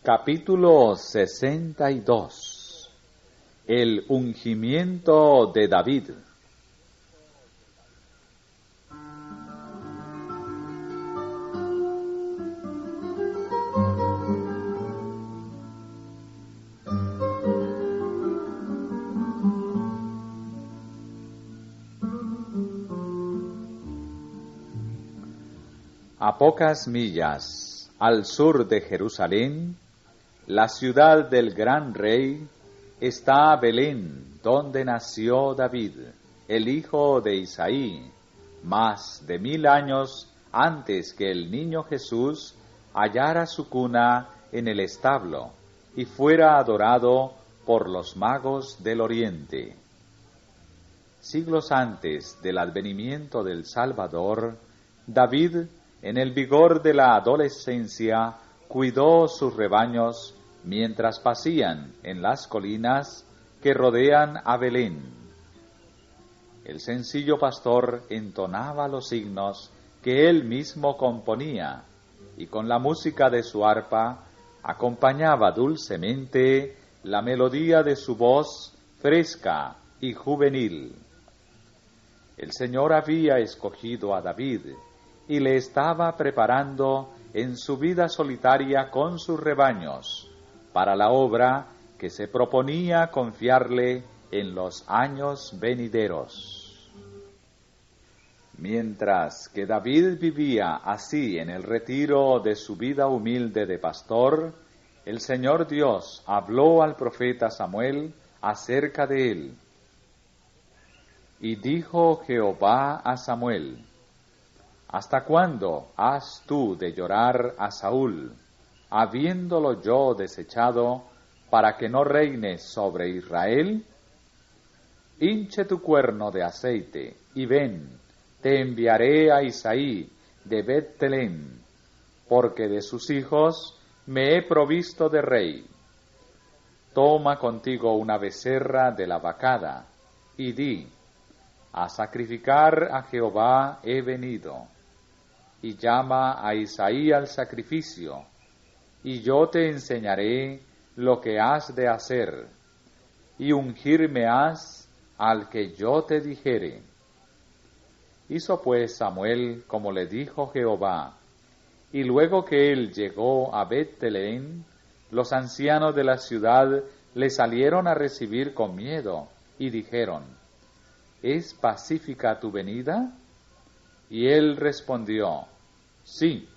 Capítulo 62. El ungimiento de David. A pocas millas al sur de Jerusalén, la ciudad del gran rey, está Belén, donde nació David, el hijo de Isaí, más de 1000 años antes que el niño Jesús hallara su cuna en el establo y fuera adorado por los magos del oriente. Siglos antes del advenimiento del Salvador, David, en el vigor de la adolescencia, cuidó sus rebaños mientras pasían en las colinas que rodean a Belén. El sencillo pastor entonaba los himnos que él mismo componía y con la música de su arpa acompañaba dulcemente la melodía de su voz fresca y juvenil. El Señor había escogido a David y le estaba preparando en su vida solitaria con sus rebaños para la obra que se proponía confiarle en los años venideros. Mientras que David vivía así en el retiro de su vida humilde de pastor, el Señor Dios habló al profeta Samuel acerca de él. Y dijo Jehová a Samuel: ¿Hasta cuándo has tú de llorar a Saúl, habiéndolo yo desechado, para que no reines sobre Israel? Hinche tu cuerno de aceite, y ven, te enviaré a Isaí de Bet-Telem, porque de sus hijos me he provisto de rey. Toma contigo una becerra de la vacada, y di: a sacrificar a Jehová he venido. Y llama a Isaí al sacrificio, y yo te enseñaré lo que has de hacer, y ungirme has al que yo te dijere. Hizo pues Samuel como le dijo Jehová, y luego que él llegó a Bet-Telem, los ancianos de la ciudad le salieron a recibir con miedo, y dijeron: ¿Es pacífica tu venida? Y él respondió: sí.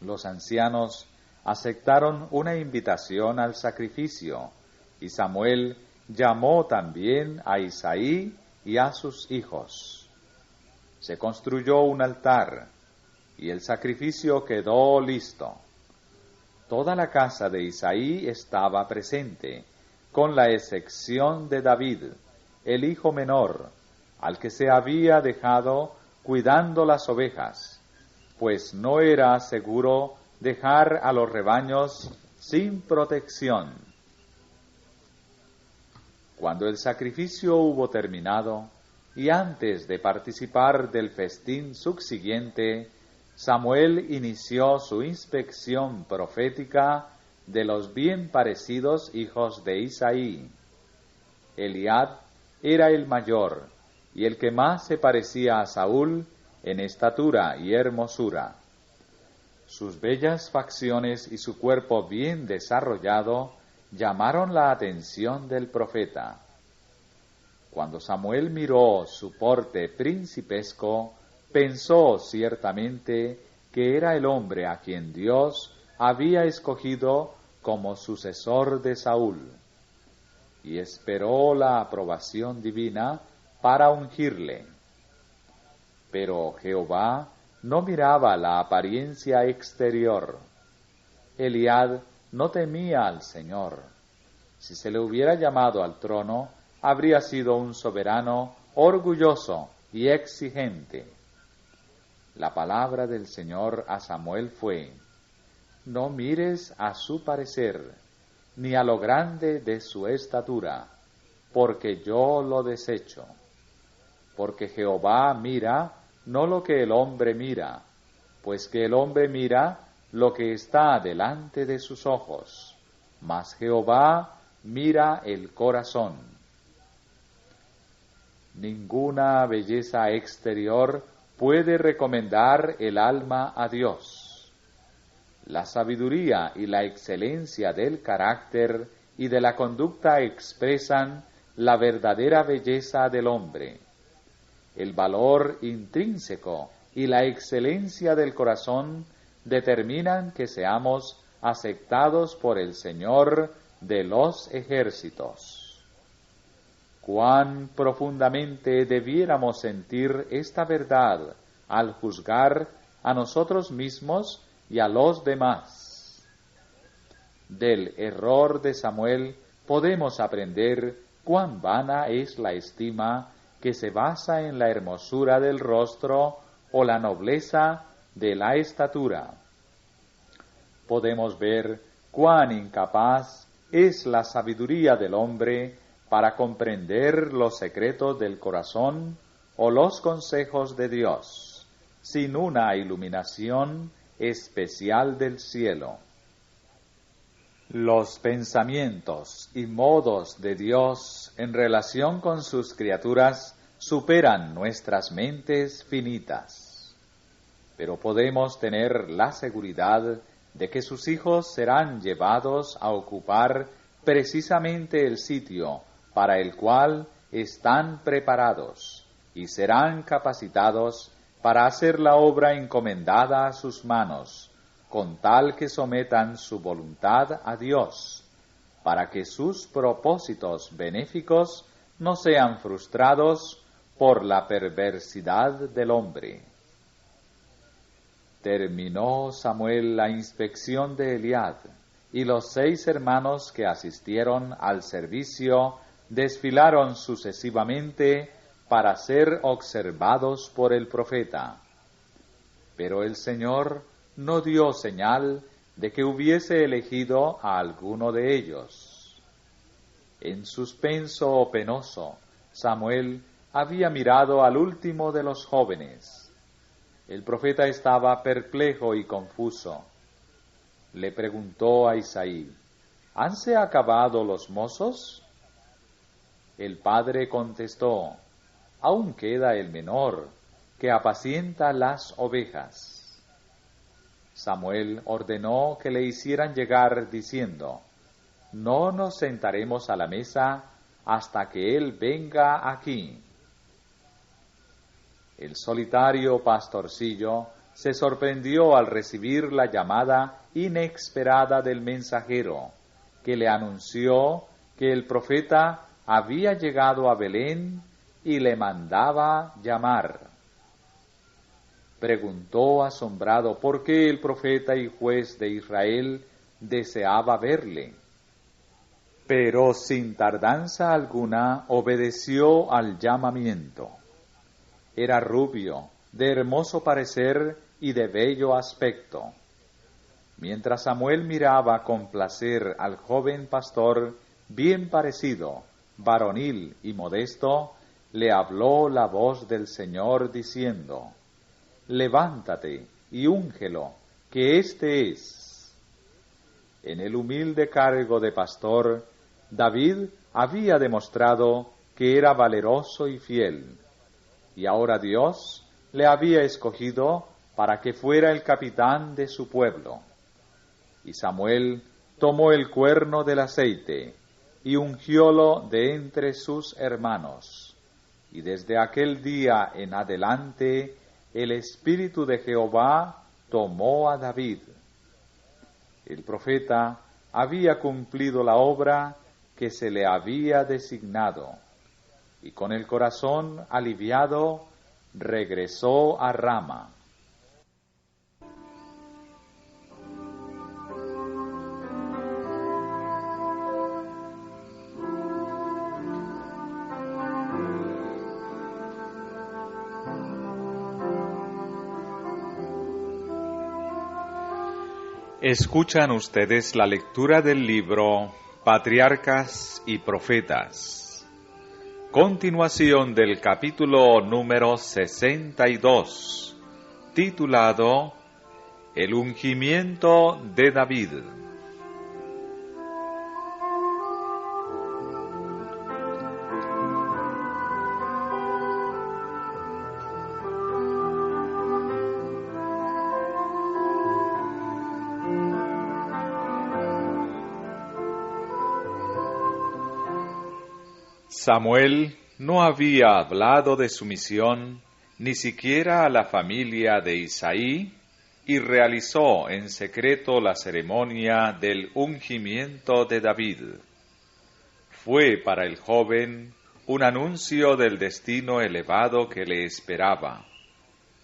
Los ancianos aceptaron una invitación al sacrificio, y Samuel llamó también a Isaí y a sus hijos. Se construyó un altar, y el sacrificio quedó listo. Toda la casa de Isaí estaba presente, con la excepción de David, el hijo menor, al que se había dejado cuidando las ovejas, pues no era seguro dejar a los rebaños sin protección. Cuando el sacrificio hubo terminado, y antes de participar del festín subsiguiente, Samuel inició su inspección profética de los bien parecidos hijos de Isaí. Eliab era el mayor, y el que más se parecía a Saúl en estatura y hermosura. Sus bellas facciones y su cuerpo bien desarrollado llamaron la atención del profeta. Cuando Samuel miró su porte principesco, pensó ciertamente que era el hombre a quien Dios había escogido como sucesor de Saúl, y esperó la aprobación divina para ungirle. Pero Jehová no miraba la apariencia exterior. Eliab no temía al Señor. Si se le hubiera llamado al trono, habría sido un soberano orgulloso y exigente. La palabra del Señor a Samuel fue: no mires a su parecer, ni a lo grande de su estatura, porque yo lo desecho. Porque Jehová mira no lo que el hombre mira, pues que el hombre mira lo que está delante de sus ojos, mas Jehová mira el corazón. Ninguna belleza exterior puede recomendar el alma a Dios. La sabiduría y la excelencia del carácter y de la conducta expresan la verdadera belleza del hombre. El valor intrínseco y la excelencia del corazón determinan que seamos aceptados por el Señor de los ejércitos. Cuán profundamente debiéramos sentir esta verdad al juzgar a nosotros mismos y a los demás. Del error de Samuel podemos aprender cuán vana es la estima que se basa en la hermosura del rostro o la nobleza de la estatura. Podemos ver cuán incapaz es la sabiduría del hombre para comprender los secretos del corazón o los consejos de Dios, sin una iluminación especial del cielo. Los pensamientos y modos de Dios en relación con sus criaturas superan nuestras mentes finitas, pero podemos tener la seguridad de que sus hijos serán llevados a ocupar precisamente el sitio para el cual están preparados y serán capacitados para hacer la obra encomendada a sus manos, con tal que sometan su voluntad a Dios, para que sus propósitos benéficos no sean frustrados por la perversidad del hombre. Terminó Samuel la inspección de Eliab, y los 6 hermanos que asistieron al servicio desfilaron sucesivamente para ser observados por el profeta. Pero el Señor no dio señal de que hubiese elegido a alguno de ellos. En suspenso penoso, Samuel había mirado al último de los jóvenes. El profeta estaba perplejo y confuso. Le preguntó a Isaí: ¿hanse acabado los mozos? El padre contestó: aún queda el menor, que apacienta las ovejas. Samuel ordenó que le hicieran llegar, diciendo: no nos sentaremos a la mesa hasta que él venga aquí. El solitario pastorcillo se sorprendió al recibir la llamada inesperada del mensajero, que le anunció que el profeta había llegado a Belén y le mandaba llamar. Preguntó asombrado por qué el profeta y juez de Israel deseaba verle. Pero sin tardanza alguna obedeció al llamamiento. Era rubio, de hermoso parecer y de bello aspecto. Mientras Samuel miraba con placer al joven pastor, bien parecido, varonil y modesto, le habló la voz del Señor diciendo: levántate y úngelo, que éste es. En el humilde cargo de pastor, David había demostrado que era valeroso y fiel, y ahora Dios le había escogido para que fuera el capitán de su pueblo. Y Samuel tomó el cuerno del aceite y ungiólo de entre sus hermanos. Y desde aquel día en adelante el Espíritu de Jehová tomó a David. El profeta había cumplido la obra que se le había designado, y con el corazón aliviado regresó a Rama. Escuchan ustedes la lectura del libro Patriarcas y Profetas. Continuación del capítulo número 62, titulado El ungimiento de David. Samuel no había hablado de su misión ni siquiera a la familia de Isaí, y realizó en secreto la ceremonia del ungimiento de David. Fue para el joven un anuncio del destino elevado que le esperaba,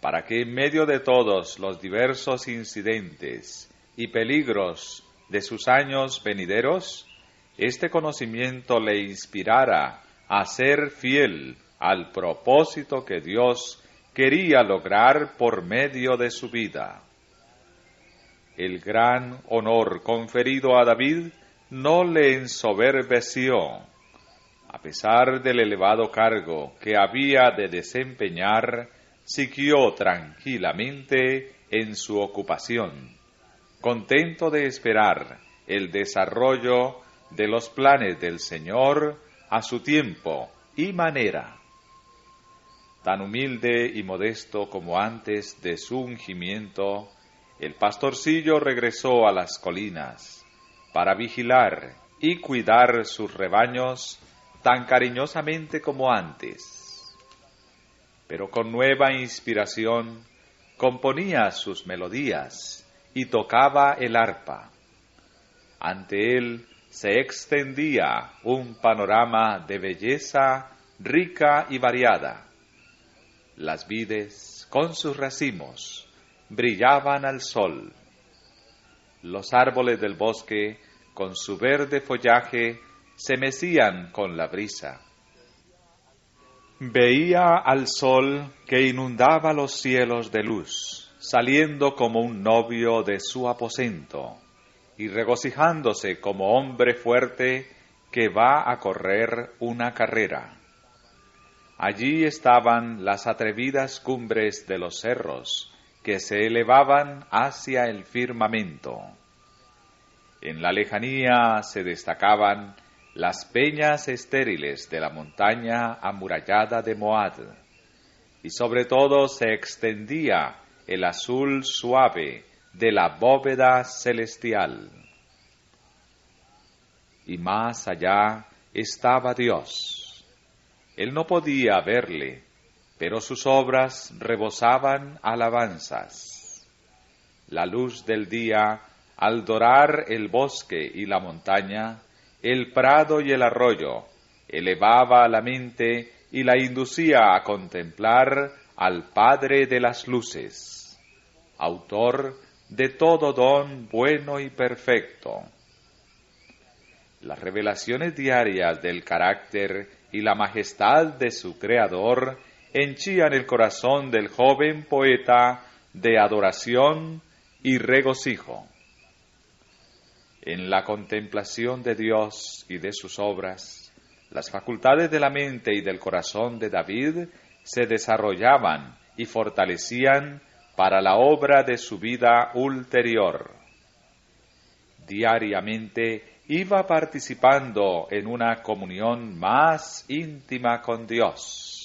para que en medio de todos los diversos incidentes y peligros de sus años venideros, este conocimiento le inspirara a ser fiel al propósito que Dios quería lograr por medio de su vida. El gran honor conferido a David no le ensoberbeció. A pesar del elevado cargo que había de desempeñar, siguió tranquilamente en su ocupación, contento de esperar el desarrollo de los planes del Señor a su tiempo y manera. Tan humilde y modesto como antes de su ungimiento, el pastorcillo regresó a las colinas para vigilar y cuidar sus rebaños tan cariñosamente como antes. Pero con nueva inspiración componía sus melodías y tocaba el arpa. Ante él se extendía un panorama de belleza rica y variada. Las vides, con sus racimos, brillaban al sol. Los árboles del bosque, con su verde follaje, se mecían con la brisa. Veía al sol que inundaba los cielos de luz, saliendo como un novio de su aposento, y regocijándose como hombre fuerte que va a correr una carrera. Allí estaban las atrevidas cumbres de los cerros, que se elevaban hacia el firmamento. En la lejanía se destacaban las peñas estériles de la montaña amurallada de Moab, y sobre todo se extendía el azul suave de la bóveda celestial. Y más allá estaba Dios. Él no podía verle, pero sus obras rebosaban alabanzas. La luz del día, al dorar el bosque y la montaña, el prado y el arroyo, elevaba la mente y la inducía a contemplar al Padre de las luces, autor de todo don bueno y perfecto. Las revelaciones diarias del carácter y la majestad de su Creador henchían el corazón del joven poeta de adoración y regocijo. En la contemplación de Dios y de sus obras, las facultades de la mente y del corazón de David se desarrollaban y fortalecían para la obra de su vida ulterior. Diariamente iba participando en una comunión más íntima con Dios.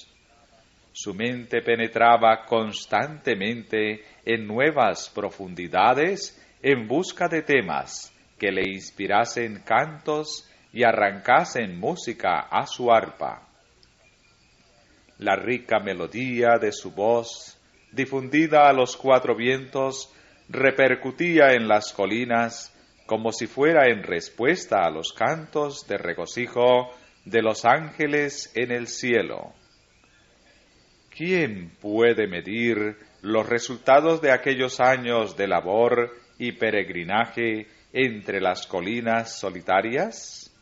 Su mente penetraba constantemente en nuevas profundidades en busca de temas que le inspirasen cantos y arrancasen música a su arpa. La rica melodía de su voz, difundida a los cuatro vientos, repercutía en las colinas como si fuera en respuesta a los cantos de regocijo de los ángeles en el cielo. ¿Quién puede medir los resultados de aquellos años de labor y peregrinaje entre las colinas solitarias?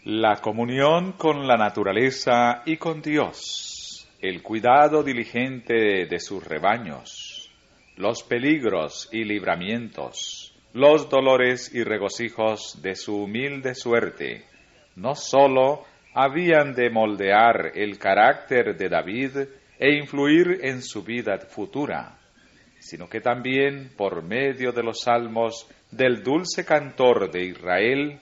La comunión con la naturaleza y con Dios, el cuidado diligente de sus rebaños, los peligros y libramientos, los dolores y regocijos de su humilde suerte, no sólo habían de moldear el carácter de David e influir en su vida futura, sino que también por medio de los salmos del dulce cantor de Israel,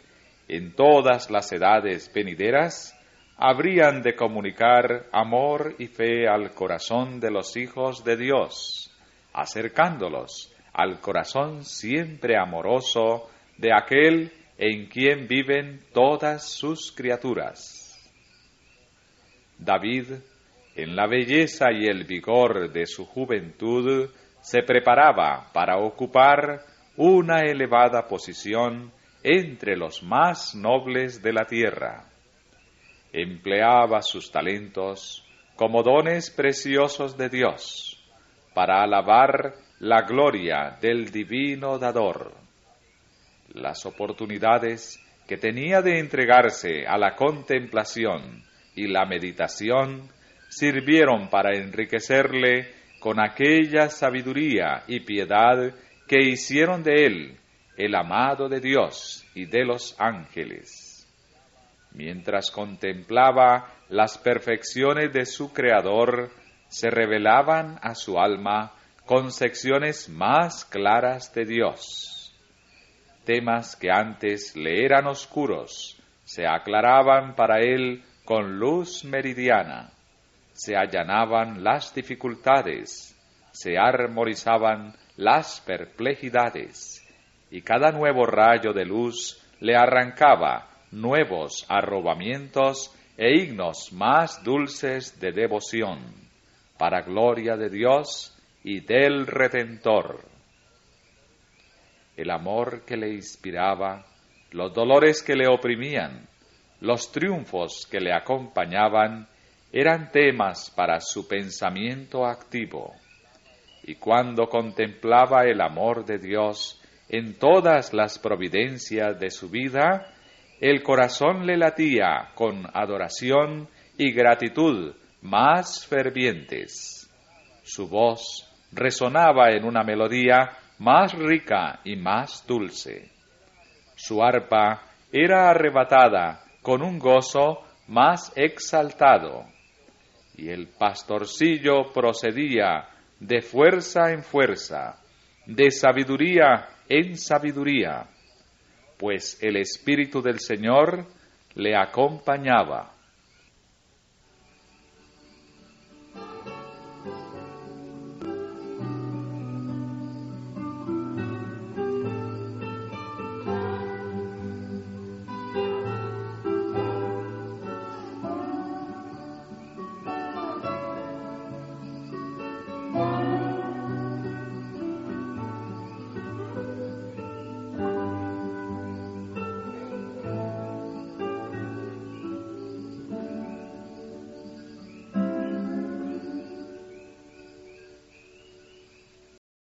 en todas las edades venideras, habrían de comunicar amor y fe al corazón de los hijos de Dios, acercándolos al corazón siempre amoroso de aquel en quien viven todas sus criaturas. David, en la belleza y el vigor de su juventud, se preparaba para ocupar una elevada posición entre los más nobles de la tierra. Empleaba sus talentos como dones preciosos de Dios para alabar la gloria del divino dador. Las oportunidades que tenía de entregarse a la contemplación y la meditación sirvieron para enriquecerle con aquella sabiduría y piedad que hicieron de él el amado de Dios y de los ángeles. Mientras contemplaba las perfecciones de su Creador, se revelaban a su alma concepciones más claras de Dios. Temas que antes le eran oscuros, se aclaraban para él con luz meridiana. Se allanaban las dificultades, se armonizaban las perplejidades, y cada nuevo rayo de luz le arrancaba nuevos arrobamientos e himnos más dulces de devoción, para gloria de Dios y del Redentor. El amor que le inspiraba, los dolores que le oprimían, los triunfos que le acompañaban, eran temas para su pensamiento activo, y cuando contemplaba el amor de Dios en todas las providencias de su vida, el corazón le latía con adoración y gratitud más fervientes. Su voz resonaba en una melodía más rica y más dulce. Su arpa era arrebatada con un gozo más exaltado, y el pastorcillo procedía de fuerza en fuerza, de sabiduría en sabiduría, pues el Espíritu del Señor le acompañaba.